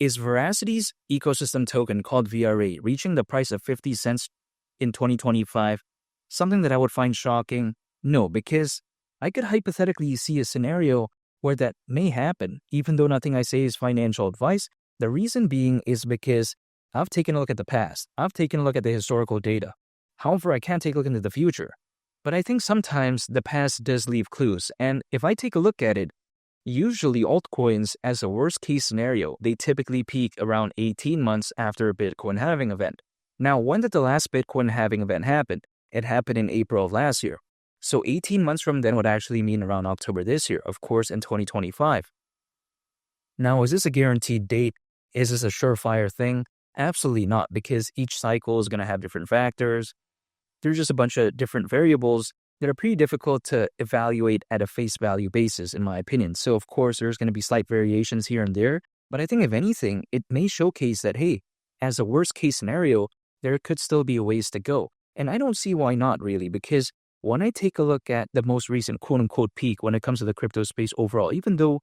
Is Veracity's ecosystem token called VRA reaching the price of 50 cents in 2025 something that I would find shocking? No, because I could hypothetically see a scenario where that may happen, even though nothing I say is financial advice. The reason being is because I've taken a look at the past. I've taken a look at the historical data. However, I can't take a look into the future. But I think sometimes the past does leave clues. And if I take a look at it, usually altcoins, as a worst case scenario, they typically peak around 18 months after a Bitcoin halving event. Now, when did the last Bitcoin halving event happen? It happened in April of last year. So 18 months from then would actually mean around October this year, of course, in 2025. Now, is this a guaranteed date? Is this a surefire thing? Absolutely not, because each cycle is going to have different factors. There's just a bunch of different variables that are pretty difficult to evaluate at a face value basis, in my opinion. So, of course, there's going to be slight variations here and there. But I think, if anything, it may showcase that, hey, as a worst case scenario, there could still be a ways to go. And I don't see why not, really, because when I take a look at the most recent quote-unquote peak when it comes to the crypto space overall, even though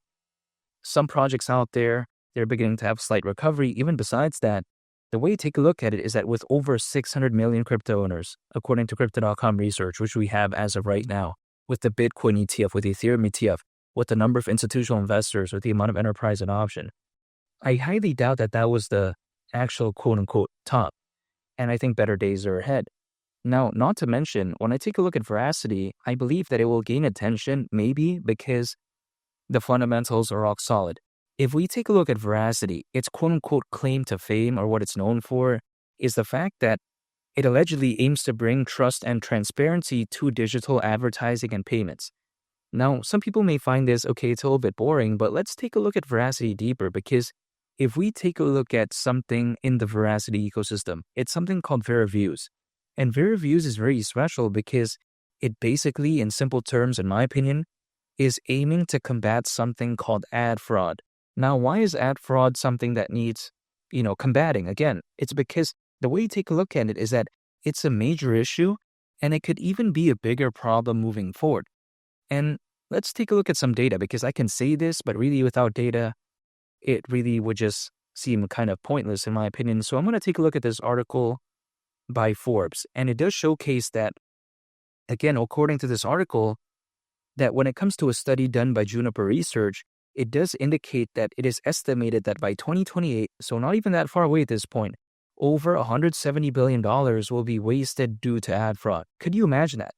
some projects out there, they're beginning to have slight recovery, even besides that, the way you take a look at it is that with over 600 million crypto owners, according to Crypto.com research, which we have as of right now, with the Bitcoin ETF, with the Ethereum ETF, with the number of institutional investors, with the amount of enterprise adoption, I highly doubt that that was the actual quote-unquote top. And I think better days are ahead. Now, not to mention, when I take a look at Verasity, I believe that it will gain attention, maybe because the fundamentals are rock solid. If we take a look at Verasity, its quote-unquote claim to fame, or what it's known for, is the fact that it allegedly aims to bring trust and transparency to digital advertising and payments. Now, some people may find this, okay, it's a little bit boring, but let's take a look at Verasity deeper, because if we take a look at something in the Verasity ecosystem, it's something called VeraViews. And VeraViews is very special because it basically, in simple terms, in my opinion, is aiming to combat something called ad fraud. Now, why is ad fraud something that needs, combating? Again, it's because the way you take a look at it is that it's a major issue and it could even be a bigger problem moving forward. And let's take a look at some data, because I can say this, but really without data, it really would just seem kind of pointless in my opinion. So I'm going to take a look at this article by Forbes. And it does showcase that, again, according to this article, that when it comes to a study done by Juniper Research, it does indicate that it is estimated that by 2028, so not even that far away at this point, over $170 billion will be wasted due to ad fraud. Could you imagine that?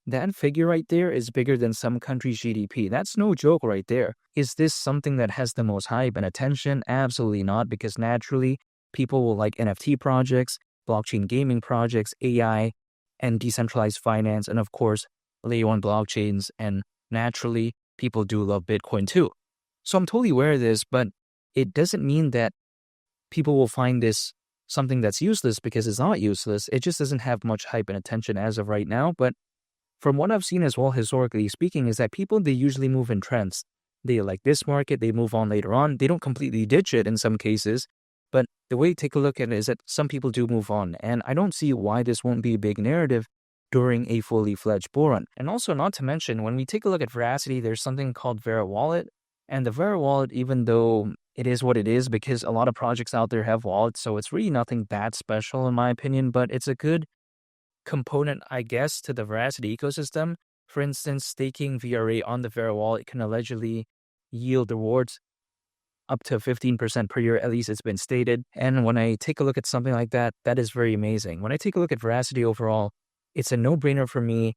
That figure right there is bigger than some countries' GDP. That's no joke right there. Is this something that has the most hype and attention? Absolutely not, because naturally, people will like NFT projects, blockchain gaming projects, AI, and decentralized finance, and of course, layer 1 blockchains, and naturally, people do love Bitcoin too. So I'm totally aware of this, but it doesn't mean that people will find this something that's useless, because it's not useless. It just doesn't have much hype and attention as of right now. But from what I've seen as well, historically speaking, is that people, they usually move in trends. They like this market, they move on later on. They don't completely ditch it in some cases. But the way you take a look at it is that some people do move on. And I don't see why this won't be a big narrative during a fully fledged bull run. And also, not to mention, when we take a look at Veracity, there's something called Vera Wallet. And the Vera Wallet, even though it is what it is, because a lot of projects out there have wallets, so it's really nothing that special in my opinion, but it's a good component, I guess, to the Veracity ecosystem. For instance, staking VRA on the Vera Wallet can allegedly yield rewards up to 15% per year, at least it's been stated. And when I take a look at something like that, that is very amazing. When I take a look at Veracity overall, it's a no-brainer for me.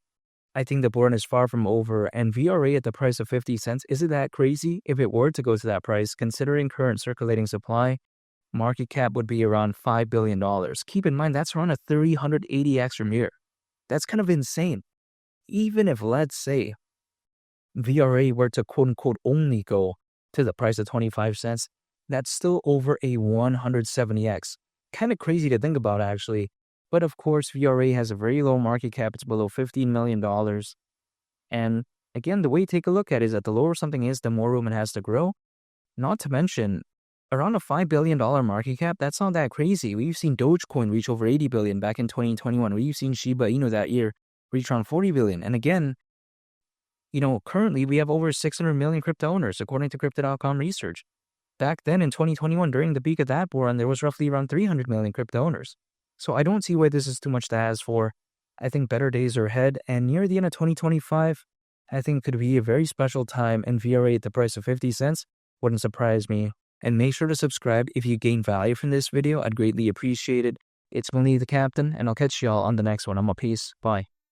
I think the bull run is far from over, and VRA at the price of 50 cents, isn't that crazy? If it were to go to that price, considering current circulating supply, market cap would be around $5 billion. Keep in mind, that's around a 380x from here. That's kind of insane. Even if, let's say, VRA were to quote-unquote only go to the price of 25 cents, that's still over a 170x. Kind of crazy to think about, actually. But of course, VRA has a very low market cap. It's below $15 million. And again, the way you take a look at it is that the lower something is, the more room it has to grow. Not to mention, around a $5 billion market cap, that's not that crazy. We've seen Dogecoin reach over 80 billion back in 2021. We've seen Shiba Inu that year reach around 40 billion. And again, currently we have over 600 million crypto owners, according to Crypto.com research. back then in 2021, during the peak of that bull run, there was roughly around 300 million crypto owners. So I don't see why this is too much to ask for. I think better days are ahead, and near the end of 2025, I think could be a very special time, and VRA at the price of 50 cents wouldn't surprise me. And make sure to subscribe if you gain value from this video. I'd greatly appreciate it. It's Millie the Captain, and I'll catch y'all on the next one. I'm a peace. Bye.